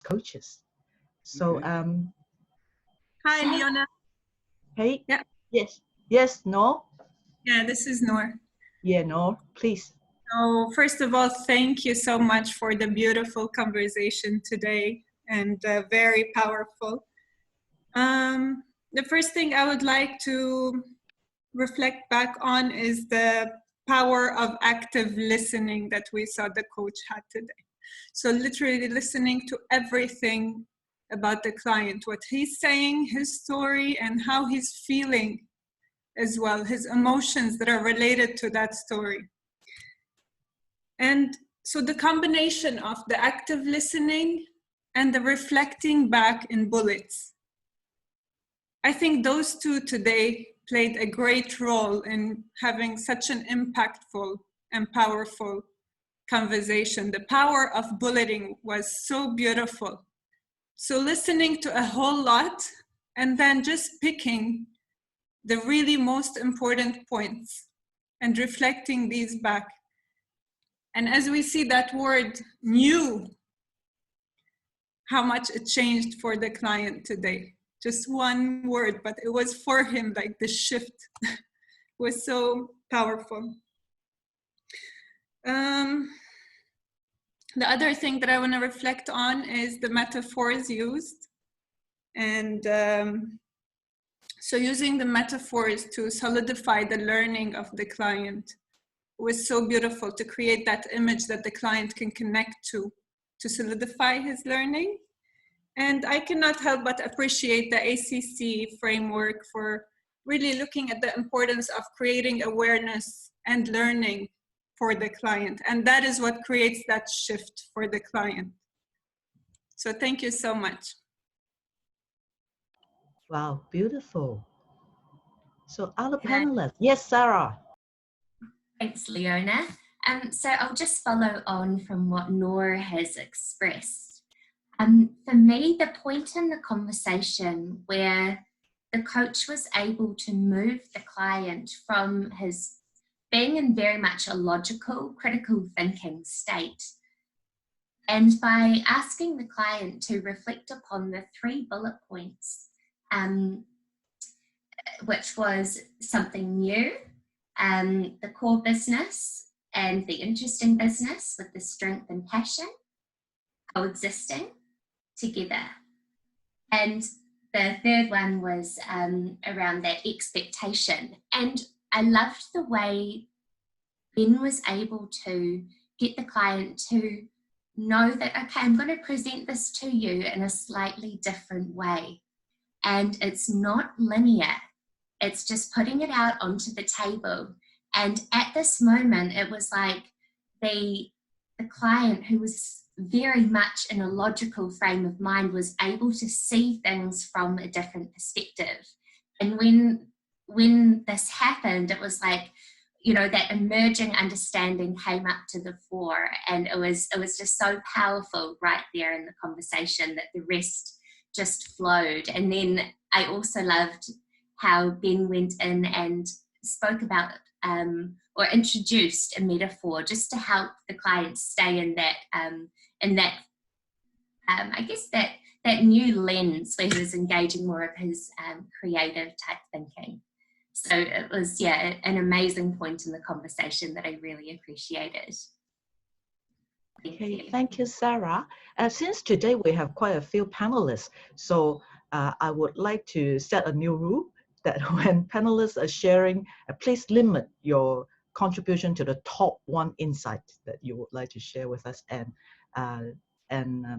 coaches. So, Hi, Leona. hey, Yeah. yes, no, Yeah, this is Noor. yeah, no, please. So first of all, thank you so much for the beautiful conversation today and very powerful. The first thing I would like to reflect back on is the power of active listening that we saw the coach had today. So literally listening to everything about the client, what he's saying, his story, and how he's feeling as well, his emotions that are related to that story. And so the combination of the active listening and the reflecting back in bullets, I think those two today played a great role in having such an impactful and powerful conversation. The power of bulleting was so beautiful. So listening to a whole lot and then just picking the really most important points and reflecting these back. And as we see that word new, how much it changed for the client today. Just one word, but it was for him, like the shift was so powerful. The other thing that I want to reflect on is the metaphors used. And so using the metaphors to solidify the learning of the client was so beautiful, to create that image that the client can connect to solidify his learning. And I cannot help but appreciate the ACC framework for really looking at the importance of creating awareness and learning for the client. And that is what creates that shift for the client. So thank you so much. Wow, beautiful. So other panelists, yes, Sarah. Thanks, Leona. So I'll just follow on from what Noor has expressed. For me, the point in the conversation where the coach was able to move the client from his being in very much a logical, critical thinking state, and by asking the client to reflect upon the 3 bullet points, which was something new, the core business and the interesting business with the strength and passion coexisting together. And the third one was around that expectation. And I loved the way Ben was able to get the client to know that, okay, I'm going to present this to you in a slightly different way. And it's not linear. It's just putting it out onto the table. And at this moment, it was like the client, who was very much in a logical frame of mind, was able to see things from a different perspective. And when this happened, it was like, you know, that emerging understanding came up to the fore, and it was just so powerful right there in the conversation that the rest just flowed. And then I also loved how Ben went in and spoke about or introduced a metaphor just to help the client stay in that I guess that new lens where he was engaging more of his creative type thinking. So it was, yeah, an amazing point in the conversation that I really appreciated. Thank you, Sarah. Since today we have quite a few panelists, so I would like to set a new rule that when panelists are sharing, please limit your contribution to the top 1 insight that you would like to share with us, and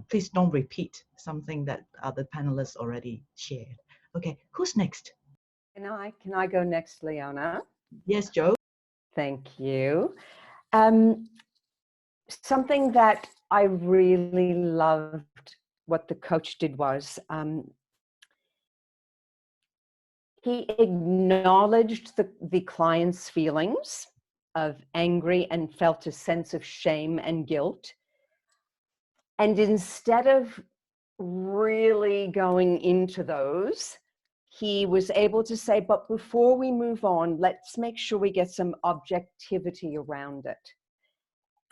please don't repeat something that other panelists already shared. Okay, who's next? Can I go next, Leona? Yes, Joe. Thank you. Something that I really loved what the coach did was he acknowledged the client's feelings of angry and felt a sense of shame and guilt. And instead of really going into those, he was able to say, but before we move on, let's make sure we get some objectivity around it,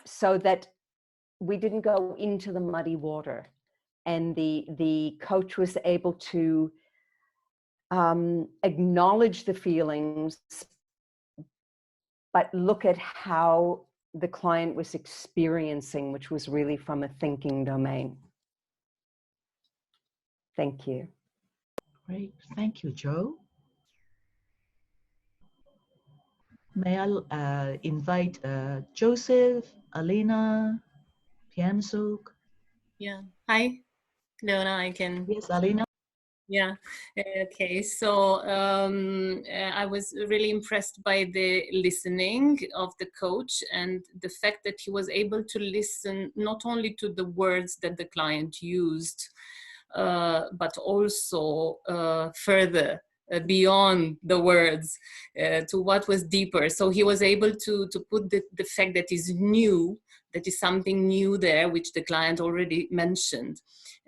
so that we didn't go into the muddy water. and the coach was able to acknowledge the feelings, but look at how the client was experiencing, which was really from a thinking domain. Thank you. Great. Thank you, Joe. May I invite Joseph, Alina, Piansuk? Yeah. Hi, Leona. I can. Yes, Alina. Yeah. Okay. So I was really impressed by the listening of the coach and the fact that he was able to listen not only to the words that the client used, but also further beyond the words to what was deeper. So he was able to put the fact that is new, that is something new there, which the client already mentioned.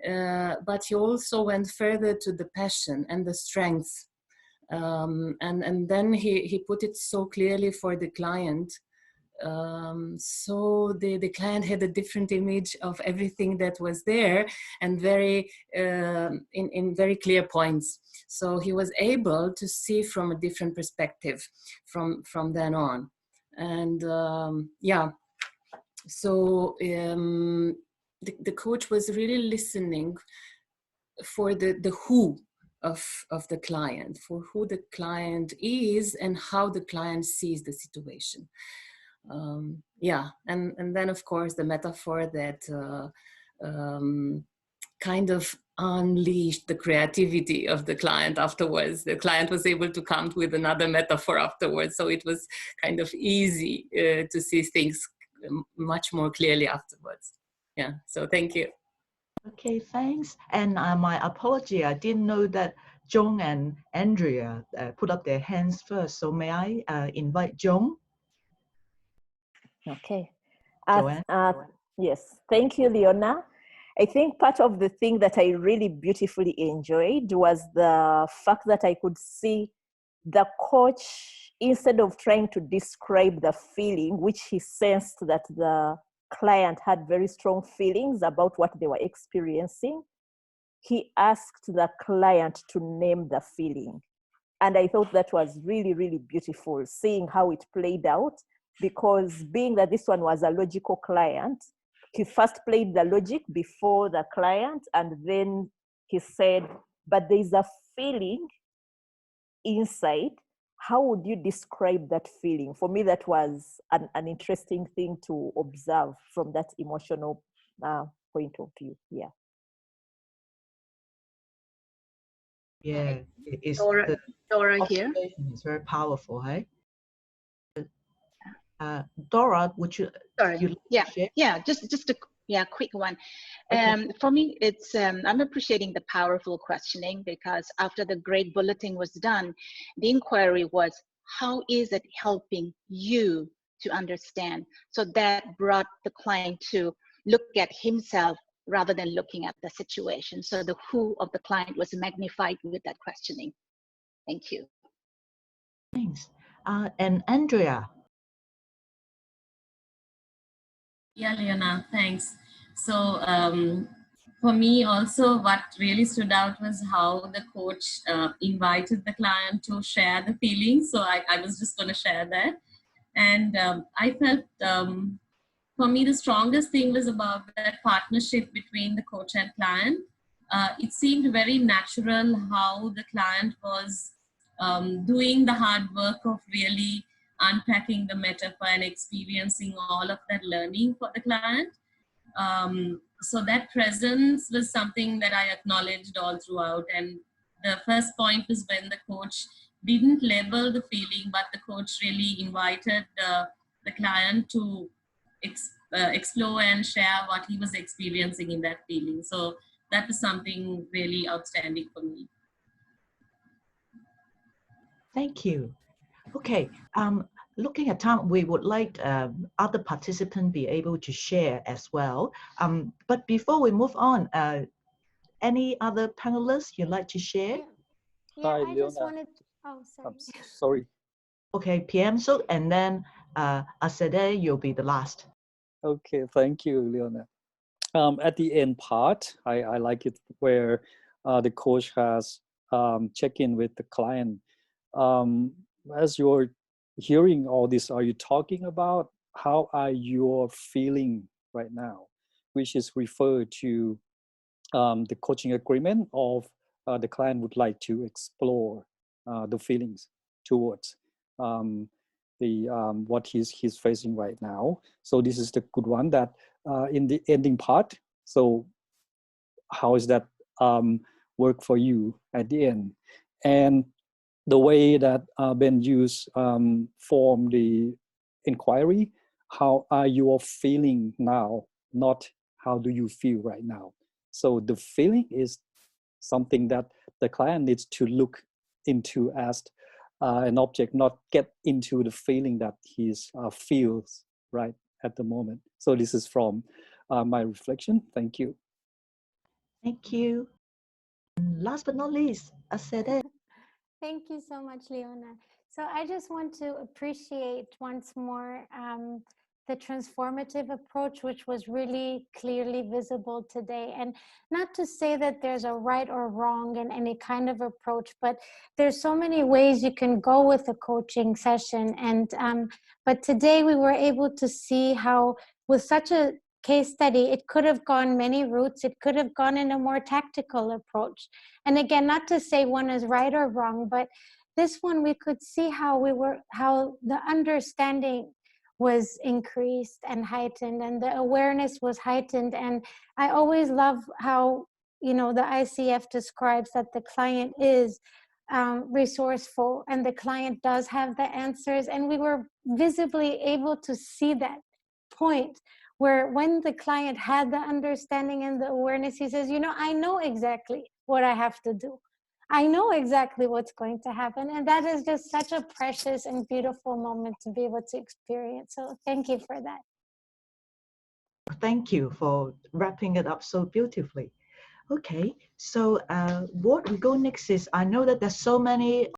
But he also went further to the passion and the strength. And then he put it so clearly for the client. So the client had a different image of everything that was there, and very in very clear points. So he was able to see from a different perspective from then on. And yeah, so the coach was really listening for the who of the client, for who the client is and how the client sees the situation. Yeah, and then of course the metaphor that kind of unleashed the creativity of the client afterwards. The client was able to come with another metaphor afterwards, so it was kind of easy to see things much more clearly afterwards. Yeah, so thank you. Okay, thanks. And my apology, I didn't know that Joan and Andrea put up their hands first. So may I invite Joan? Okay. Joanne? Yes, thank you, Leona. I think part of the thing that I really beautifully enjoyed was the fact that I could see the coach, instead of trying to describe the feeling, which he sensed that the client had very strong feelings about what they were experiencing, he asked the client to name the feeling. And I thought that was really, really beautiful, seeing how it played out, because being that this one was a logical client, he first played the logic before the client, and then he said, but there's a feeling inside. How would you describe that feeling? For me, that was an interesting thing to observe from that emotional point of view. Yeah. Yeah, it's Dora here. It's very powerful, hey? Dora, would you? Sorry. You yeah. Just a quick one. Okay. For me, it's I'm appreciating the powerful questioning, because after the great bulletin was done, the inquiry was, how is it helping you to understand? So that brought the client to look at himself rather than looking at the situation. So the who of the client was magnified with that questioning. Thank you. Thanks. And Andrea. Yeah, Leona, thanks. So for me also, what really stood out was how the coach invited the client to share the feelings. So I was just going to share that. And I felt, for me, the strongest thing was about that partnership between the coach and client. It seemed very natural how the client was doing the hard work of really unpacking the metaphor and experiencing all of that learning for the client. So that presence was something that I acknowledged all throughout. And the first point was when the coach didn't label the feeling, but the coach really invited the client to explore and share what he was experiencing in that feeling. So that was something really outstanding for me. Thank you. Okay. Looking at time, we would like other participants be able to share as well. But before we move on, any other panelists you'd like to share? Yeah, Hi, I just Leona. wanted. Oh, sorry. Sorry. Okay, PM so, and then Asade, you'll be the last. Okay, thank you, Leona. at the end part, I like it where the coach has check in with the client. As you're hearing all this, are you talking about how are you feeling right now, which is referred to the coaching agreement of the client would like to explore the feelings towards what he's facing right now. So this is the good one that in the ending part. So how is that work for you at the end? And the way that Ben used form the inquiry, how are you feeling now, not how do you feel right now. So the feeling is something that the client needs to look into as an object, not get into the feeling that he feels right at the moment. So this is from my reflection. Thank you. Thank you. And last but not least, Asede. Thank you so much, Leona. So I just want to appreciate once more the transformative approach, which was really clearly visible today. And not to say that there's a right or wrong in any kind of approach, but there's so many ways you can go with a coaching session. And but today we were able to see how with such a case study, it could have gone many routes. It could have gone in a more tactical approach. And again, not to say one is right or wrong, but this one we could see how the understanding was increased and heightened, and the awareness was heightened. And I always love how, you know, the ICF describes that the client is resourceful and the client does have the answers. And we were visibly able to see that point where when the client had the understanding and the awareness, he says, you know, I know exactly what I have to do. I know exactly what's going to happen. And that is just such a precious and beautiful moment to be able to experience. So thank you for that. Thank you for wrapping it up so beautifully. Okay, so what we go next is, I know that there's so many